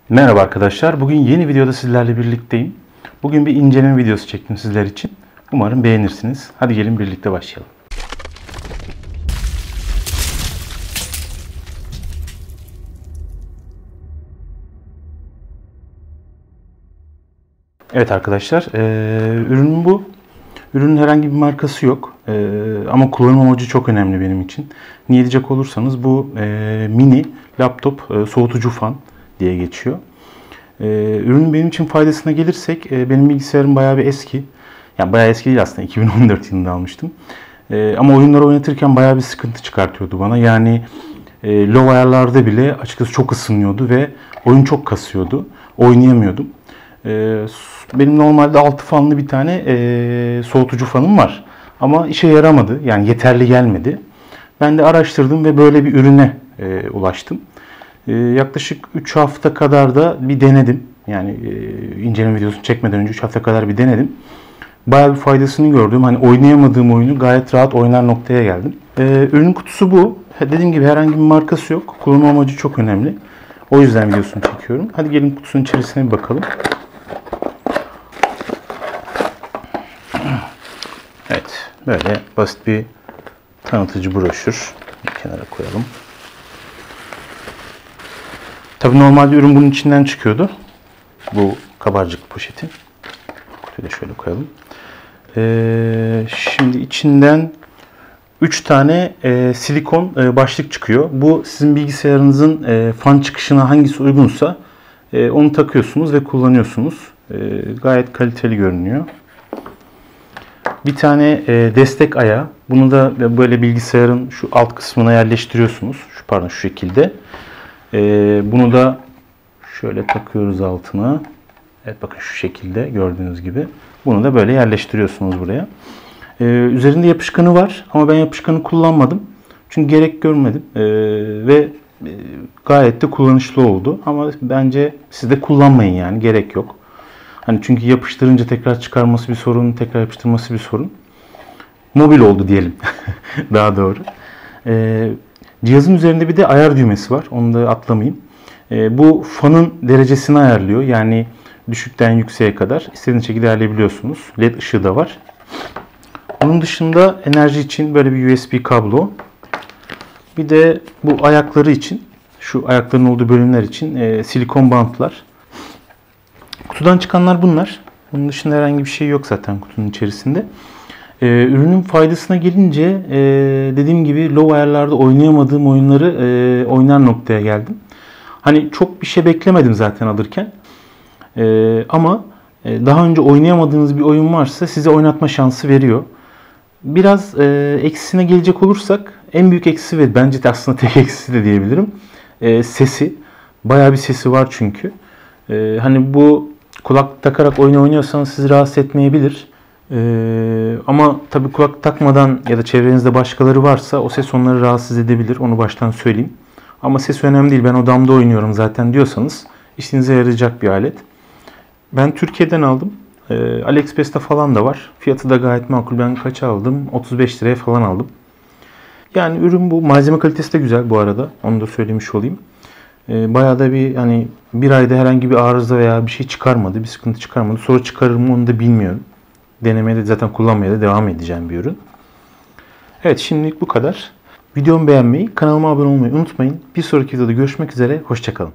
Merhaba arkadaşlar. Bugün yeni videoda sizlerle birlikteyim. Bugün bir inceleme videosu çektim sizler için. Umarım beğenirsiniz. Hadi gelin birlikte başlayalım. Evet arkadaşlar, ürünüm bu. Ürünün herhangi bir markası yok. Ama kullanım amacı çok önemli benim için. Niye diyecek olursanız bu mini laptop soğutucu fan diye geçiyor. Ürünün benim için faydasına gelirsek, benim bilgisayarım bayağı bir eski. Yani bayağı eski değil aslında, 2014 yılında almıştım. Ama oyunları oynatırken bayağı bir sıkıntı çıkartıyordu bana. Yani low ayarlarda bile açıkçası çok ısınıyordu ve oyun çok kasıyordu. Oynayamıyordum. Benim normalde 6 fanlı bir tane soğutucu fanım var. Ama işe yaramadı. Yani yeterli gelmedi. Ben de araştırdım ve böyle bir ürüne ulaştım. Yaklaşık 3 hafta kadar da bir denedim. Yani inceleme videosunu çekmeden önce 3 hafta kadar bir denedim. Bayağı bir faydasını gördüm. Hani oynayamadığım oyunu gayet rahat oynar noktaya geldim. Ürünün kutusu bu. Dediğim gibi herhangi bir markası yok. Kullanım amacı çok önemli. O yüzden videosunu çekiyorum. Hadi gelin kutusunun içerisine bir bakalım. Evet. Böyle basit bir tanıtıcı broşür. Bir kenara koyalım. Tabii normalde ürün bunun içinden çıkıyordu. Bu kabarcık poşetin. Kutuyu da şöyle koyalım. Şimdi içinden 3 tane silikon başlık çıkıyor. Bu sizin bilgisayarınızın fan çıkışına hangisi uygunsa onu takıyorsunuz ve kullanıyorsunuz. Gayet kaliteli görünüyor. Bir tane destek ayağı. Bunu da böyle bilgisayarın şu alt kısmına yerleştiriyorsunuz. Şu şekilde. Bunu da şöyle takıyoruz altına. Evet bakın şu şekilde gördüğünüz gibi. Bunu da böyle yerleştiriyorsunuz buraya. Üzerinde yapışkanı var ama ben yapışkanı kullanmadım. Çünkü gerek görmedim. Ve gayet de kullanışlı oldu. Ama bence siz de kullanmayın yani gerek yok. Hani çünkü yapıştırınca tekrar çıkarması bir sorun, tekrar yapıştırması bir sorun. Mobil oldu diyelim. Daha doğru. Cihazın üzerinde bir de ayar düğmesi var. Onu da atlamayayım. Bu fanın derecesini ayarlıyor. Yani düşükten yükseğe kadar istediğiniz şekilde ayarlayabiliyorsunuz. LED ışığı da var. Onun dışında enerji için böyle bir USB kablo. Bir de bu ayakları için, şu ayakların olduğu bölümler için silikon bantlar. Kutudan çıkanlar bunlar. Bunun dışında herhangi bir şey yok zaten kutunun içerisinde. Ürünün faydasına gelince dediğim gibi low ayarlarda oynayamadığım oyunları oynar noktaya geldim. Hani çok bir şey beklemedim zaten alırken. Ama daha önce oynayamadığınız bir oyun varsa size oynatma şansı veriyor. Biraz eksisine gelecek olursak en büyük eksisi ve bence de aslında tek eksisi de diyebilirim. Sesi. Bayağı bir sesi var çünkü. Hani bu kulak takarak oyun oynuyorsanız sizi rahatsız etmeyebilir. Ama tabii kulak takmadan ya da çevrenizde başkaları varsa o ses onları rahatsız edebilir. Onu baştan söyleyeyim. Ama ses önemli değil. Ben odamda oynuyorum zaten diyorsanız işinize yarayacak bir alet. Ben Türkiye'den aldım. AliExpress'te falan da var. Fiyatı da gayet makul. Ben kaça aldım? 35 liraya falan aldım. Yani ürün bu. Malzeme kalitesi de güzel bu arada. Onu da söylemiş olayım. Bayağı da bir ayda herhangi bir arıza veya bir şey çıkarmadı. Bir sıkıntı çıkarmadı. Sonra çıkarır mı onu da bilmiyorum. Denemeye de zaten kullanmaya da devam edeceğim bir ürün. Evet şimdilik bu kadar. Videomu beğenmeyi, kanalıma abone olmayı unutmayın. Bir sonraki videoda görüşmek üzere. Hoşça kalın.